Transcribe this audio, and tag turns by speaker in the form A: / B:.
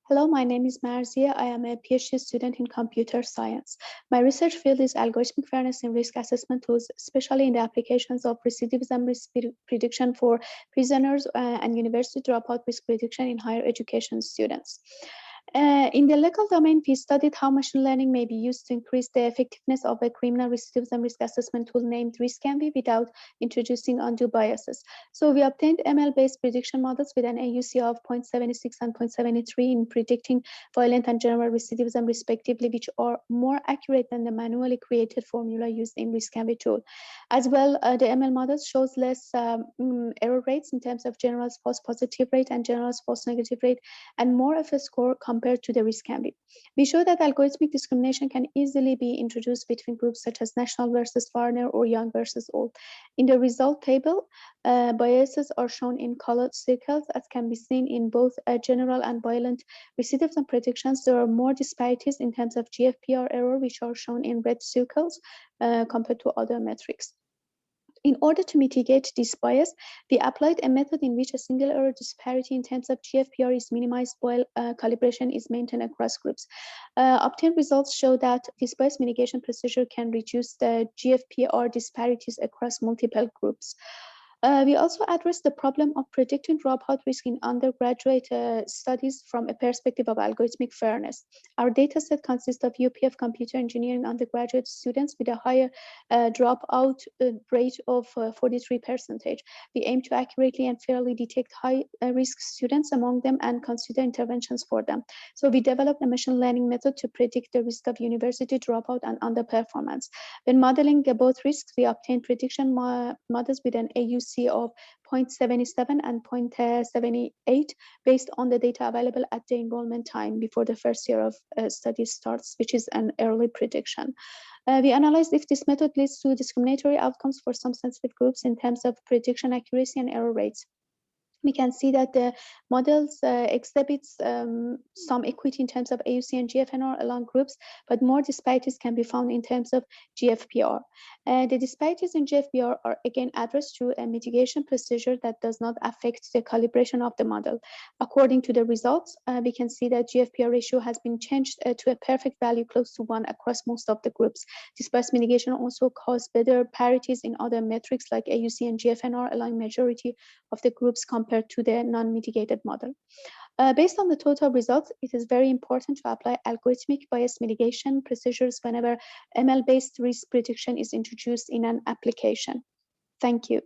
A: Hello, my name is Marzia. I am a PhD student in computer science. My research field is algorithmic fairness in risk assessment tools, especially in the applications of recidivism risk prediction for prisoners and university dropout risk prediction in higher education students. In the legal domain, we studied how machine learning may be used to increase the effectiveness of a criminal recidivism risk assessment tool named RiskEnvy without introducing undue biases. So we obtained ML-based prediction models with an AUC of 0.76 and 0.73 in predicting violent and general recidivism respectively, which are more accurate than the manually created formula used in RiskEnvy tool. As well, the ML models shows less error rates in terms of general false positive rate and general false negative rate, and more of a score compared to the RiskEnvy. We show that algorithmic discrimination can easily be introduced between groups such as national versus foreigner or young versus old. In the result table, biases are shown in colored circles, as can be seen in both general and violent recidivism predictions. There are more disparities in terms of GFPR error, which are shown in red circles compared to other metrics. In order to mitigate this bias, we applied a method in which a single error disparity in terms of GFPR is minimized while calibration is maintained across groups. Obtained results show that this bias mitigation procedure can reduce the GFPR disparities across multiple groups. We also addressed the problem of predicting dropout risk in undergraduate studies from a perspective of algorithmic fairness. Our dataset consists of UPF computer engineering undergraduate students with a higher dropout rate of 43%. We aim to accurately and fairly detect high risk students among them and consider interventions for them. So we developed a machine learning method to predict the risk of university dropout and underperformance. When modeling both risks, we obtained prediction models with an AUC of 0.77 and 0.78 based on the data available at the enrollment time before the first year of study starts, which is an early prediction. We analyzed if this method leads to discriminatory outcomes for some sensitive groups in terms of prediction accuracy and error rates. We can see that the models exhibits some equity in terms of AUC and GFNR along groups, but more disparities can be found in terms of GFPR. The disparities in GFPR are again addressed through a mitigation procedure that does not affect the calibration of the model. According to the results, we can see that GFPR ratio has been changed to a perfect value close to 1 across most of the groups. This bias mitigation also caused better parities in other metrics like AUC and GFNR along majority of the groups compared to the non-mitigated model. Based on the total results, it is very important to apply algorithmic bias mitigation procedures whenever ML-based risk prediction is introduced in an application. Thank you.